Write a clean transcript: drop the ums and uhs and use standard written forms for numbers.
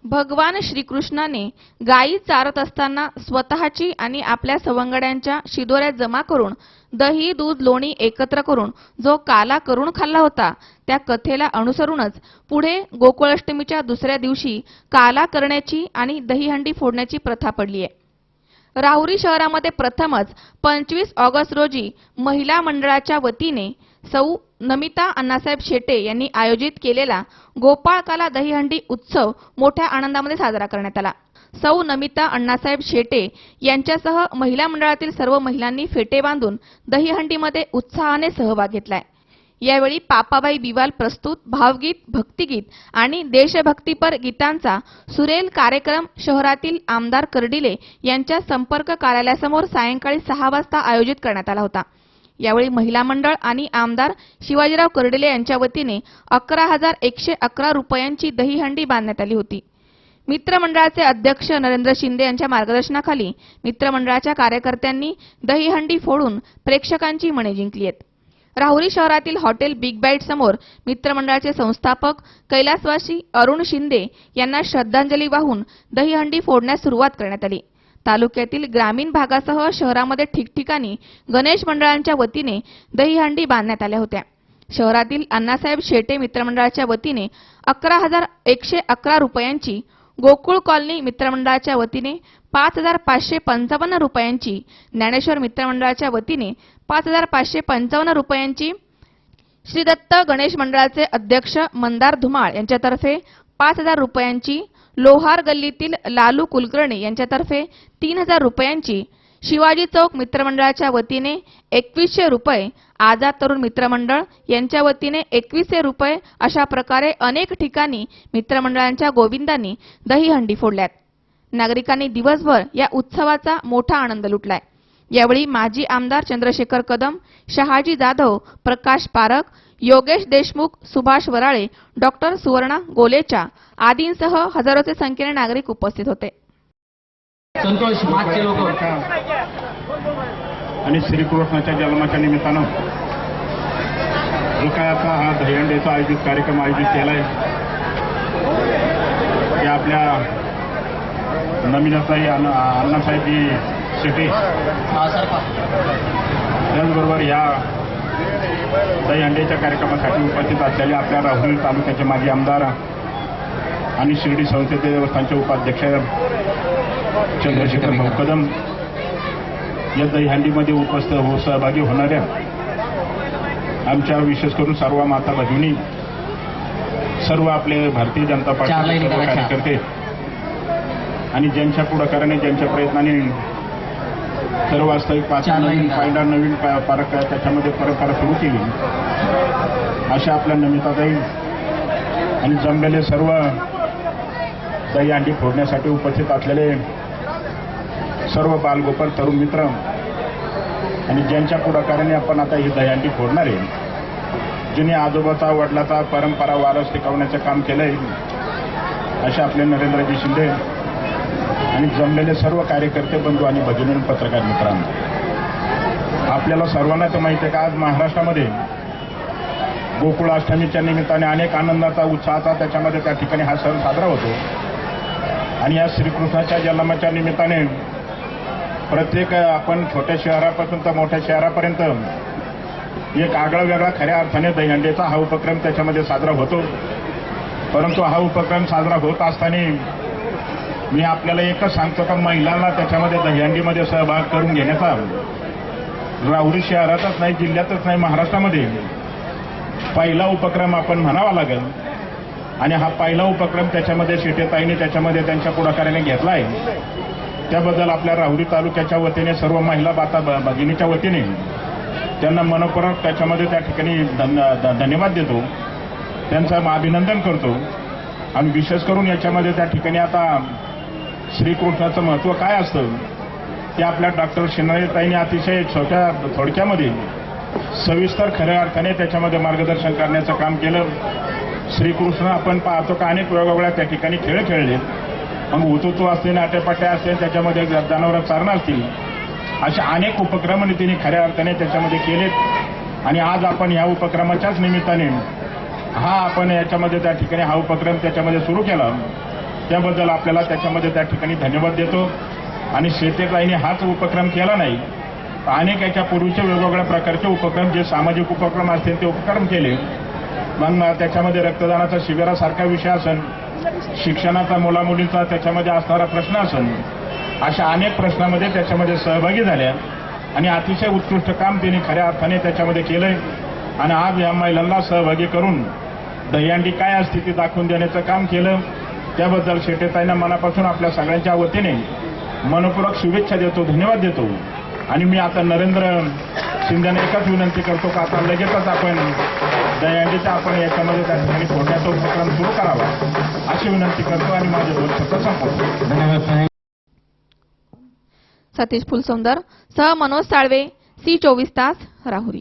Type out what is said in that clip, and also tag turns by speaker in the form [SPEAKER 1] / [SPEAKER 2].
[SPEAKER 1] भगवान श्रीकृष्णाने गायी चारत असताना स्वतःची आणि आपल्या सवंगड्यांच्या शिदोऱ्या जमा करून दही दूध लोणी एकत्र करून जो काला करून खाल्ला होता, त्या कथेला अनुसरूनच पुढे गोकुळाष्टमीच्या दुसऱ्या दिवशी काला करण्याची आणि दहीहंडी फोडण्याची प्रथा पडली आहे. राहुरी शहरामध्ये प्रथमच 25 ऑगस्ट रोजी महिला मंडळाच्या वतीने सौ नमिता अण्णासाहेब शेटे यांनी आयोजित केलेला गोपाळकाला दहीहंडी उत्सव मोठ्या आनंदामध्ये साजरा करण्यात आला. सौ नमिता अण्णासाहेब शेटे यांच्यासह महिला मंडळातील सर्व महिलांनी फेटे बांधून दहीहंडीमध्ये उत्साहाने सहभाग घेतलाय. यावेळी पापाबाई बिवाल प्रस्तुत भावगीत, भक्तिगीत आणि देशभक्तीपर गीतांचा सुरेल कार्यक्रम शहरातील आमदार कर्डिले यांच्या संपर्क कार्यालयासमोर सायंकाळी 6 वाजता आयोजित करण्यात आला होता. यावेळी महिला मंडळ आणि आमदार शिवाजीराव कर्डिले यांच्या वतीने 11,111 रुपयांची दहीहंडी बांधण्यात आली होती. मित्रमंडळाचे अध्यक्ष नरेंद्र शिंदे यांच्या मार्गदर्शनाखाली मित्रमंडळाच्या कार्यकर्त्यांनी दहीहंडी फोडून प्रेक्षकांची मने जिंकली आहेत. राहुरी शहरातील हॉटेल बिग बाईट समोर मित्रमंडळाचे संस्थापक कैलासवासी अरुण शिंदे यांना श्रद्धांजली वाहून दहीहंडी फोडण्यास सुरुवात करण्यात आली. तालुक्यातील ग्रामीण भागासह शहरामध्ये ठिकठिकाणी गणेश मंडळांच्या वतीने दहीहंडी बांधण्यात आल्या होत्या. शहरातील अण्णासाहेब शेटे मित्रमंडळाच्या वतीने 11,111 रुपयांची, गोकुळ कॉलनी मित्रमंडळाच्या वतीने 5,555 रुपयांची, ज्ञानेश्वर मित्रमंडळाच्या वतीने 5,555 रुपयांची, श्री दत्त गणेश मंडळाचे अध्यक्ष मंदार धुमाळ यांच्यातर्फे 5,000 रुपयांची, लोहार गल्लीतील लालू कुलकर्णी यांच्यातर्फे 3,000 रुपयांची, शिवाजी चौक मित्रमंडळाच्या वतीने 2,100 रुपये, आझाद तरुण मित्रमंडळ यांच्या वतीने 2,100 रुपये अशा प्रकारे अनेक ठिकाणी मित्रमंडळांच्या गोविंदांनी दहीहंडी फोडल्यात. नागरिकांनी दिवसभर या उत्सवाचा मोठा आनंद लुटलाय. यावेळी माजी आमदार चंद्रशेखर कदम, शहाजी जाधव, प्रकाश पारख, योगेश देशमुख, सुभाष वराळे, डॉक्टर सुवर्णा गोलेचा आदींसह हजारोच्या संख्येने नागरिक उपस्थित होते.
[SPEAKER 2] संतोष मागचे लोक
[SPEAKER 3] आणि श्रीकृष्णाच्या जन्माच्या निमित्तानं जो काय आता हा दहीहंडीचा कार्यक्रम आयोजित केलाय, ते आपल्या नमिताताई अण्णासाहेबजी शेटे त्याचबरोबर या दहीहंडीच्या कार्यक्रमासाठी उपस्थित असलेले आपल्या राहुरी तालुक्याचे माजी आमदार आणि शिर्डी संस्थेचे देवस्थानचे उपाध्यक्ष चंद्रशेखर भाऊ कदम, या दहीहंडीमध्ये सहभागी होणाऱ्या आमच्या विशेष करून सर्व माता भगिनी, सर्व आपले भारतीय जनता पार्टीचे सर्व कार्यकर्ते आणि ज्यांच्या पुढाकाराने, ज्यांच्या प्रयत्नाने सर्व वास्तविक नवीन पारख त्याच्यामध्ये परंपरा सुरू केली, अशा आपल्या नमिताताई आणि जमलेले सर्व दहीहंडी फोडण्यासाठी उपस्थित असलेले सर्व बालगोपाल तरुण मित्र आणि ज्यांच्या पुढाकाराने आपण आता ही दहीहंडी फोडणार आहे, ज्यांनी आजोबाचा वडिलाचा परंपरा वारस टिकवण्याचं काम केलंय, अशा आपले नरेंद्रजी शिंदे आणि जमलेले सर्व कार्यकर्ते बंधू आणि भगिनी पत्रकार मित्रांनो, आपल्याला सर्वांना तर माहिती आहे का आज महाराष्ट्रामध्ये गोकुळाष्टमीच्या निमित्ताने अनेक आनंदाचा, उत्साहाचा त्याच्यामध्ये त्या ठिकाणी हा सण साजरा होतो. आणि या श्रीकृष्णाच्या जन्माच्या निमित्ताने प्रत्येक आपण छोट्या शहरापासून तर मोठ्या शहरापर्यंत एक आगळा वेगळा खऱ्या अर्थाने दहीहंडीचा हा उपक्रम त्याच्यामध्ये साजरा होतो. परंतु हा उपक्रम साजरा होत असताना मी आपल्याला एकच सांगतो का महिलांना त्याच्यामध्ये दहीहंडीमध्ये सहभाग करून घेण्याचा राहुरी शहरातच नाही, जिल्ह्यातच नाही, महाराष्ट्रामध्ये पहिला उपक्रम आपण म्हणावा लागेल. आणि हा पहिला उपक्रम त्याच्यामध्ये शेटेताईंनी त्याच्यामध्ये त्यांच्या पुढाकाराने घेतला आहे. त्याबद्दल आपल्या राहुरी तालुक्याच्या वतीने सर्व महिला भगिनीच्या वतीने त्यांना मनपूर्वक त्याच्यामध्ये त्या ठिकाणी धन्यवाद देतो, त्यांचं अभिनंदन करतो. आणि विशेष करून याच्यामध्ये त्या ठिकाणी आता श्रीकृष्णाचं महत्त्व काय असतं ते आपल्या डॉक्टर शिंदेताईंनी अतिशय थोडक्यामध्ये सविस्तर खऱ्या अर्थाने त्याच्यामध्ये मार्गदर्शन करण्याचं काम केलं. श्रीकृष्ण आपण पाहतो का अनेक वेगवेगळ्या त्या ठिकाणी खेळ खेळले, मग हुतुतू असतील, आटेपाट्या असतील, त्याच्यामध्ये जनावरं चारणं असतील, अशा अनेक उपक्रम तिने खऱ्या अर्थाने त्याच्यामध्ये केलेत. आणि आज आपण ह्या उपक्रमाच्याच निमित्ताने हा आपण याच्यामध्ये त्या ठिकाणी हा उपक्रम त्याच्यामध्ये सुरू केला. त्याबद्दल आपल्याला त्याच्यामध्ये त्या ठिकाणी धन्यवाद देतो. आणि शेतेताईने हाच उपक्रम केला नाही, तर अनेक याच्या पूर्वीचे वेगवेगळ्या प्रकारचे उपक्रम जे सामाजिक उपक्रम असतील ते उपक्रम केले. मग त्याच्यामध्ये रक्तदानाचा शिबिरासारखा विषय असेल, शिक्षणाचा मुलामुलींचा त्याच्यामध्ये असणारा प्रश्न असेल, अशा अनेक प्रश्नामध्ये त्याच्यामध्ये सहभागी झाल्या आणि अतिशय उत्कृष्ट काम त्यांनी खऱ्या अर्थाने त्याच्यामध्ये केलंय. आणि आज या महिलांना सहभागी करून दहीहंडी काय असते ती दाखवून देण्याचं काम केलं. त्याबद्दल शेटेताईंना मनापासून आपल्या सगळ्यांच्या वतीने मनपूर्वक शुभेच्छा देतो, धन्यवाद देतो. आणि मी आता नरेंद्र शिंदेना एकच विनंती करतो की आता लगेचच आपण दहीहंडीचा आपण याच्यामध्ये त्या ठिकाणी फोडण्याचा उपक्रम सुरू करावा अशी विनंती करतो आणि माझे 2 शब्द संपवतो.
[SPEAKER 2] धन्यवाद.
[SPEAKER 1] सतीश फुलसौंदर सह मनोज साळवे, सी 24 तास, राहुरी.